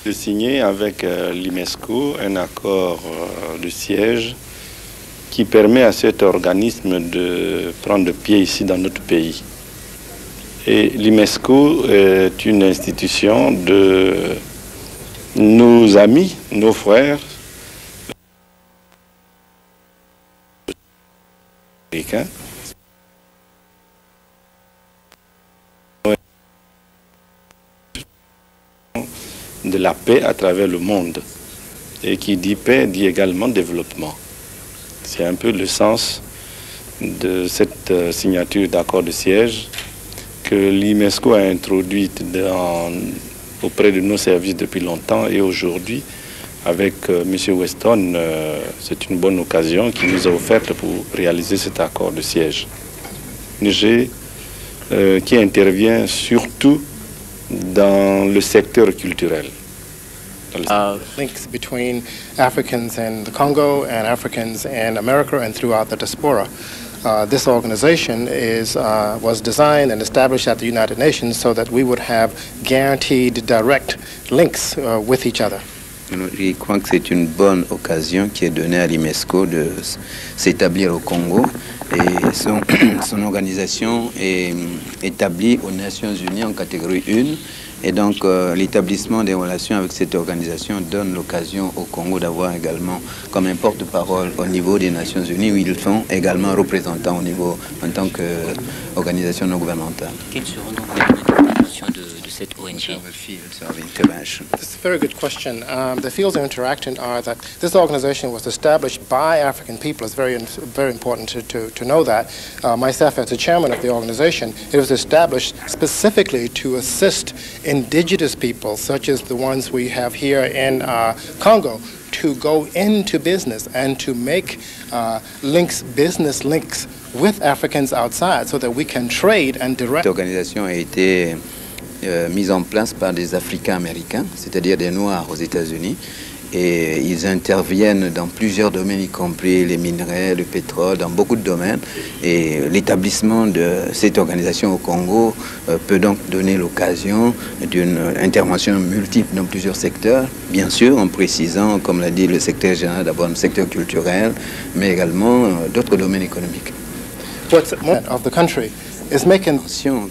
de signer avec l'UNESCO un accord de siège qui permet à cet organisme de prendre pied ici dans notre pays. Et l'UNESCO est une institution de nos amis, nos frères américains. De la paix à travers le monde. Et qui dit paix dit également développement. C'est un peu le sens de cette signature d'accord de siège que l'UNESCO a introduite auprès de nos services depuis longtemps, et aujourd'hui, avec M. Weston, c'est une bonne occasion qui nous a offerte pour réaliser cet accord de siège. Niger qui intervient surtout dans le secteur culturel. Links between Africans in the Congo and Africans in America and throughout the diaspora. This organization was designed and established at the United Nations so that we would have guaranteed direct links with each other. Je crois que c'est une bonne occasion qui est donnée à l'UNESCO de s'établir au Congo, et son organisation est établie aux Nations Unies en catégorie 1. Et donc l'établissement des relations avec cette organisation donne l'occasion au Congo d'avoir également comme un porte-parole au niveau des Nations Unies, où ils sont également représentants au niveau en tant qu'organisation non gouvernementale. Quelles seront donc les recommandations de cette ONG? That's a very good question. The fields of interaction are that this organization was established by African people. It's very important to know that. Myself, as the chairman of the organization, it was established specifically to assist indigenous people, such as the ones we have here in Congo, to go into business and to make business links with Africans outside so that we can trade and direct. Cette organisation a été mise en place par des Africains américains, c'est-à-dire des Noirs aux États-Unis, et ils interviennent dans plusieurs domaines, y compris les minerais, le pétrole, dans beaucoup de domaines. Et l'établissement de cette organisation au Congo peut donc donner l'occasion d'une intervention multiple dans plusieurs secteurs, bien sûr en précisant, comme l'a dit le secrétaire général, d'abord le secteur culturel, mais également d'autres domaines économiques. What's of the country is making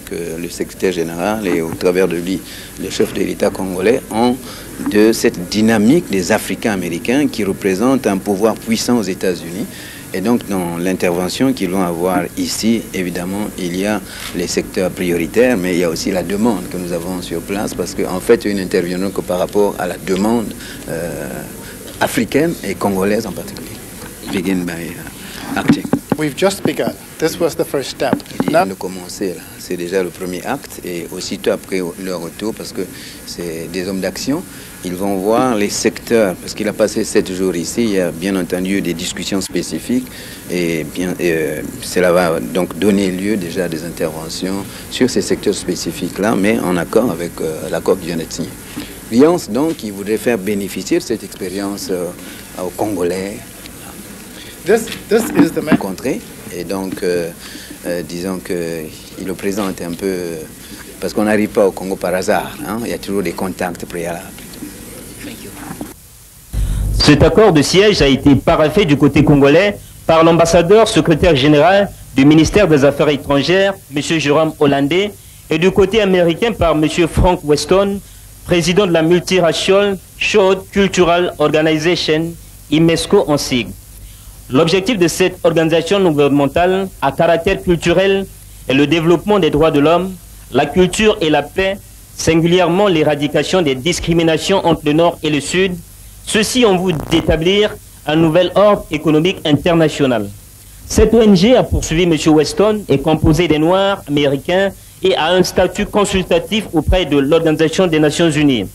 que le secrétaire général et au travers de lui le chef de l'État congolais ont de cette dynamique des Africains américains qui représentent un pouvoir puissant aux États-Unis. Et donc dans l'intervention qu'ils vont avoir ici, évidemment, il y a les secteurs prioritaires, mais il y a aussi la demande que nous avons sur place, parce qu'en fait, nous n'intervenons que par rapport à la demande africaine et congolaise en particulier. Begin by acting. We've just begun. This was the first step. Ils viennent de commencer là. C'est déjà le premier acte, et aussitôt après leur retour, parce que c'est des hommes d'action, ils vont voir les secteurs, parce qu'il a passé 7 jours ici, il y a bien entendu des discussions spécifiques, et cela va donc donner lieu déjà à des interventions sur ces secteurs spécifiques-là, mais en accord avec l'accord qui vient d'être signé. L'Alliance, donc, il voudrait faire bénéficier de cette expérience aux Congolais, This is the rencontrés, et donc disons qu'il le présente un peu, parce qu'on n'arrive pas au Congo par hasard, hein, il y a toujours des contacts préalables. Cet accord de siège a été paraphé du côté congolais par l'ambassadeur secrétaire général du ministère des Affaires étrangères, M. Jérôme Hollandais, et du côté américain par M. Frank Weston, président de la Multiracial Shared Cultural Organization, IMESCO en sigle. L'objectif de cette organisation non gouvernementale à caractère culturel est le développement des droits de l'homme, la culture et la paix, singulièrement l'éradication des discriminations entre le Nord et le Sud, ceci en vue d'établir un nouvel ordre économique international. Cette ONG, a poursuivi M. Weston, est composée des Noirs américains et a un statut consultatif auprès de l'Organisation des Nations Unies.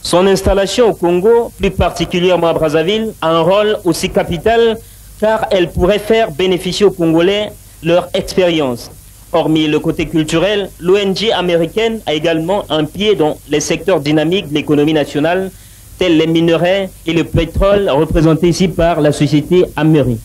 Son installation au Congo, plus particulièrement à Brazzaville, a un rôle aussi capital car elle pourrait faire bénéficier aux Congolais leur expérience. Hormis le côté culturel, l'ONG américaine a également un pied dans les secteurs dynamiques de l'économie nationale, tels les minerais et le pétrole, représentés ici par la société Ameri.